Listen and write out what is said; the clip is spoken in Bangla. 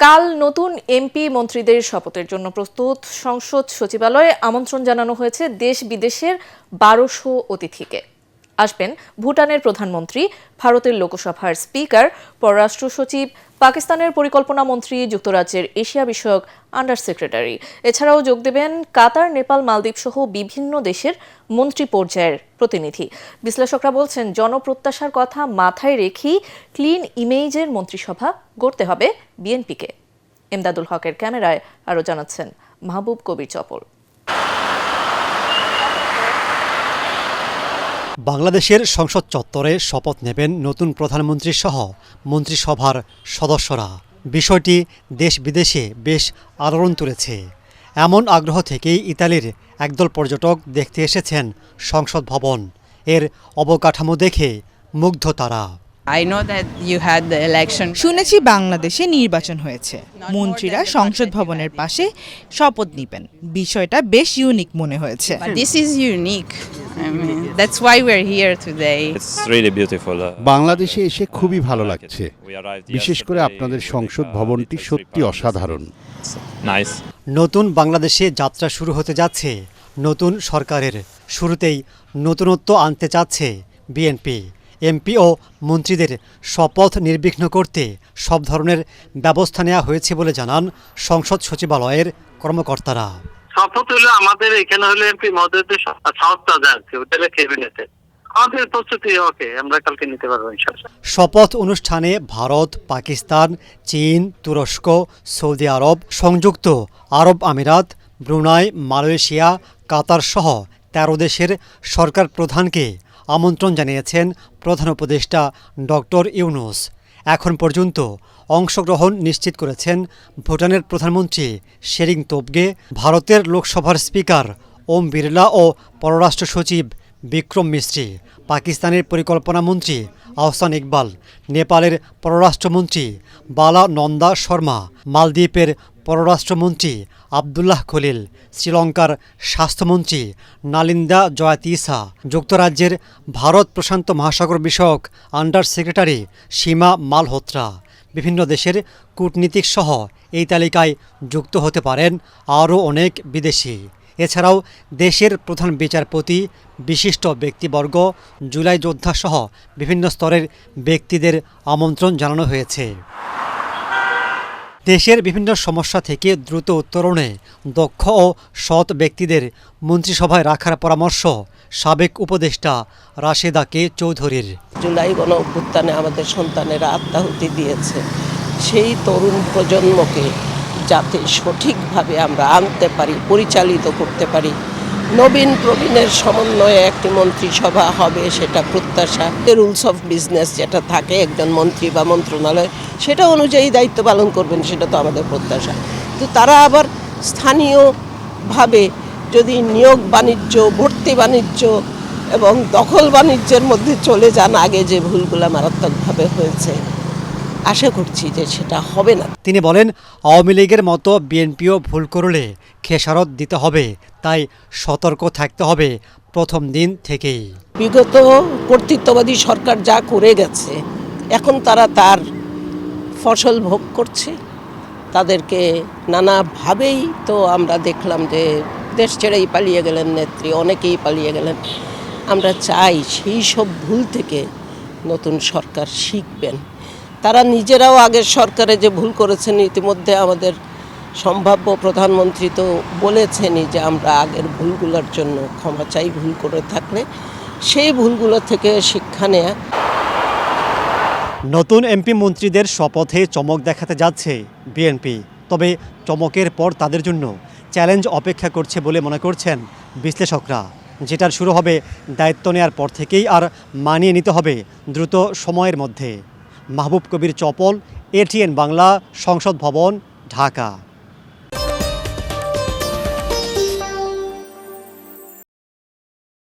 কাল নতুন এমপি মন্ত্রীদের শপথের জন্য প্রস্তুত সংসদ সচিবালয়ে আমন্ত্রণ জানানো হয়েছে দেশ বিদেশের ১২০০ অতিথিকে। আসবেন ভুটানের প্রধানমন্ত্রী, ভারতের লোকসভার স্পিকার, পররাষ্ট্র সচিব, পাকিস্তানের পরিকল্পনা মন্ত্রী, যুক্তরাজ্যের এশিয়া বিষয়ক আন্ডার সেক্রেটারি। এছাড়াও যোগ দেবেন কাতার, নেপাল, মালদ্বীপ সহ বিভিন্ন দেশের মন্ত্রী পর্যায়ের প্রতিনিধি। বিশ্লেষকরা বলছেন, জনপ্রত্যাশার কথা মাথায় রেখেই ক্লিন ইমেজের মন্ত্রিসভা গড়তে হবে বিএনপিকে। এমদাদুল হকের ক্যামেরায় আরও জানাচ্ছেন মাহবুব কবির চপল। বাংলাদেশের সংসদ চত্বরে শপথ নেবেন নতুন প্রধানমন্ত্রী সহ মন্ত্রিসভার সদস্যরা। বিষয়টি দেশ বিদেশে বেশ আলোড়ন তুলেছে। এমন আগ্রহ থেকেই ইতালির একদল পর্যটক দেখতে এসেছেন সংসদ ভবন। এর অবকাঠামো দেখে মুগ্ধ তারা। শুনেছি বাংলাদেশে নির্বাচন হয়েছে, মন্ত্রীরা সংসদ ভবনের পাশে শপথ নেবেন। বিষয়টা বেশ ইউনিক মনে হয়েছে। বাংলাদেশে এসে খুবই ভালো লাগছে, বিশেষ করে আপনাদের সংসদ ভবনটি সত্যি অসাধারণ। নতুন বাংলাদেশে যাত্রা শুরু হতে যাচ্ছে নতুন সরকারের। শুরুতেই নতুনত্ব আনতে চাচ্ছে বিএনপি। এমপি ও মন্ত্রীদের শপথ নির্বিঘ্ন করতে সব ধরনের ব্যবস্থা নেওয়া হয়েছে বলে জানান সংসদ সচিবালয়ের কর্মকর্তারা। শপথ হলো আমাদের এখানে হলো এমপি মহোদয়দের সংস্থা যাচ্ছে, ওটা ক্যাবিনেটে আমাদের প্রস্তুতি ওকে, আমরা কালকে নিতে পারবো ইনশাআল্লাহ। শপথ অনুষ্ঠানে ভারত, পাকিস্তান, চীন, তুরস্ক, সৌদি আরব, সংযুক্ত আরব আমিরাত, ব্রুনাই, মালয়েশিয়া, কাতার সহ ১৩ দেশের সরকার প্রধানকে আমন্ত্রণ জানিয়েছেন প্রধান উপদেষ্টা ডক্টর ইউনূস। এখন পর্যন্ত অংশগ্রহণ নিশ্চিত করেছেন ভুটানের প্রধানমন্ত্রী শেরিং তোবগে, ভারতের লোকসভার স্পিকার ওম বিড়লা ও পররাষ্ট্র সচিব বিক্রম মিস্ত্রি, পাকিস্তানের পরিকল্পনা মন্ত্রী আহসান ইকবাল, নেপালের পররাষ্ট্রমন্ত্রী বালা নন্দা শর্মা, মালদ্বীপের পররাষ্ট্রমন্ত্রী আবদুল্লাহ খলিল, শ্রীলঙ্কার স্বাস্থ্যমন্ত্রী নালিন্দা জয়াতিসা, যুক্তরাজ্যের ভারত প্রশান্ত মহাসাগর বিষয়ক আন্ডার সেক্রেটারি সীমা মালহোত্রা। বিভিন্ন দেশের কূটনীতিক সহ এই তালিকায় যুক্ত হতে পারেন আরও অনেক বিদেশি। এছাড়াও দেশের প্রধান বিচারপতি, বিশিষ্ট ব্যক্তিবর্গ, জুলাই যোদ্ধা সহ বিভিন্ন স্তরের ব্যক্তিদের আমন্ত্রণ জানানো হয়েছে। দেশের বিভিন্ন সমস্যা থেকে দ্রুত উত্তরণে দক্ষ ও সৎ ব্যক্তিদের মন্ত্রিসভায় রাখার পরামর্শ সাবেক উপদেষ্টা রাশেদা কে চৌধুরীর। জুলাই গণঅভ্যুত্থানে আমাদের সন্তানেরা আত্মাহুতি দিয়েছে, সেই তরুণ প্রজন্মকে যাতে সঠিকভাবে আমরা আনতে পারি, পরিচালিত করতে পারি, নবীন প্রবীণের সমন্বয়ে একটি মন্ত্রিসভা হবে, সেটা প্রত্যাশা। রুলস অফ বিজনেস যেটা থাকে একজন মন্ত্রী বা মন্ত্রণালয়, সেটা অনুযায়ী দায়িত্ব পালন করবেন, সেটা তো আমাদের প্রত্যাশা। তো তারা আবার স্থানীয়ভাবে যদি নিয়োগ বাণিজ্য, ভর্তি বাণিজ্য এবং দখল বাণিজ্যের মধ্যে চলে যান, আগে যে ভুলগুলো মারাত্মকভাবে হয়েছে, আশা করছি যে সেটা হবে না। তিনি বলেন, আওয়ামী লীগের মতো বিএনপিও ভুল করলে খেসারত দিতে হবে, তাই সতর্ক থাকতে হবে প্রথম দিন থেকেই। বিগত কর্তৃত্ববাদী সরকার যা করে গেছে, এখন তারা তার ফসল ভোগ করছে। তাদেরকে নানাভাবেই তো আমরা দেখলাম যে দেশ ছেড়েই পালিয়ে গেলেন নেত্রী, অনেকেই পালিয়ে গেলেন। আমরা চাই সেই সব ভুল থেকে নতুন সরকার শিখবেন। তারা নিজেরাও আগের সরকারে যে ভুল করেছেন, ইতিমধ্যে আমাদের সম্ভাব্য প্রধানমন্ত্রী তো বলেছেনই যে আমরা আগের ভুলগুলোর জন্য ক্ষমা চাই, ভুল করে থাকলে সেই ভুলগুলো থেকে শিক্ষা নেয়া। নতুন এমপি মন্ত্রীদের শপথে চমক দেখাতে যাচ্ছে বিএনপি। তবে চমকের পর তাদের জন্য চ্যালেঞ্জ অপেক্ষা করছে বলে মনে করছেন বিশ্লেষকরা, যেটার শুরু হবে দায়িত্ব নেওয়ার পর থেকেই আর মানিয়ে নিতে হবে দ্রুত সময়ের মধ্যে। মাহবুব কবির চপল, এটিএন বাংলা, সংসদ ভবন, ঢাকা।